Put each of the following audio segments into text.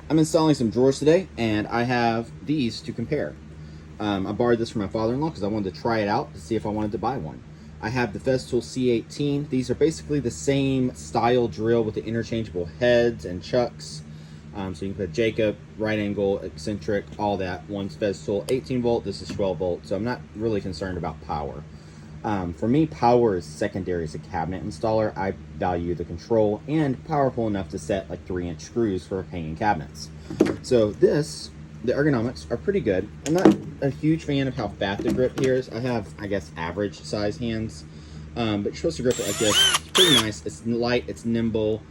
I'm installing some drawers today, and I have these to compare. I borrowed this from my father-in-law because I wanted to try it out to see if I wanted to buy one. I have the Festool C18. These are basically the same style drill with the interchangeable heads and chucks. So you can put Jacob, right angle, eccentric, all that. One's Festool 18 volt, this is 12 volt, so I'm not really concerned about power. For me, power is secondary as a cabinet installer. I value the control and powerful enough to set like 3-inch screws for hanging cabinets. So the ergonomics are pretty good. I'm not a huge fan of how fat the grip here is. I have, I guess, average size hands, but you're supposed to grip it like this. It's pretty nice. It's light, it's nimble,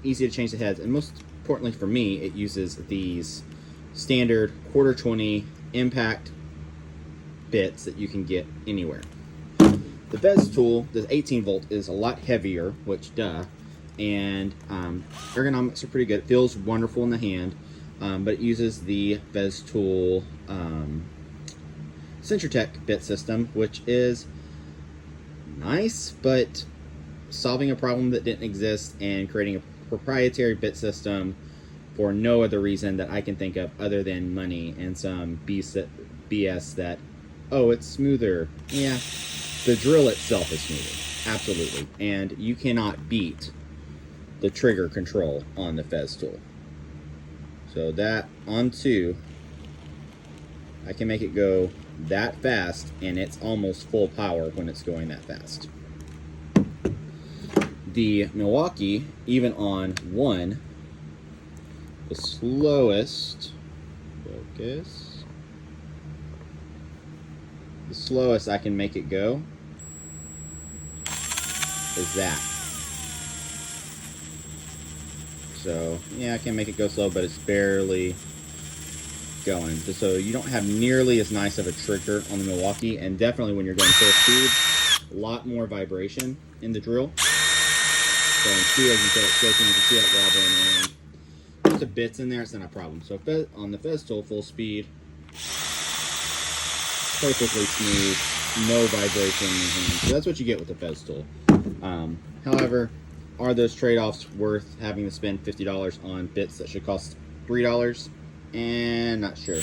easy to change the heads, and most importantly for me, it uses these standard 1/4-20 impact bits that you can get anywhere. The Festool, the 18 volt, is a lot heavier, which and ergonomics are pretty good. It feels wonderful in the hand, but it uses the Festool Centratec bit system, which is nice, but solving a problem that didn't exist and creating a proprietary bit system for no other reason that I can think of other than money and some BS that, oh, it's smoother. Yeah. The drill itself is smoother, absolutely, and you cannot beat the trigger control on the Festool. So that on 2, I can make it go that fast, and it's almost full power when it's going that fast. The Milwaukee, even on 1, the slowest, focus, the slowest I can make it go is that. So yeah, I can make it go slow, but it's barely going. So you don't have nearly as nice of a trigger on the Milwaukee, and definitely when you're going full speed, a lot more vibration in the drill. So in 2, as you feel it shaking, you can see it wobbling around. There's the bits in there, it's not a problem. So on the Festool full speed, perfectly smooth, no vibration in your hand. So that's what you get with the Festool. However, are those trade-offs worth having to spend $50 on bits that should cost $3? And not sure.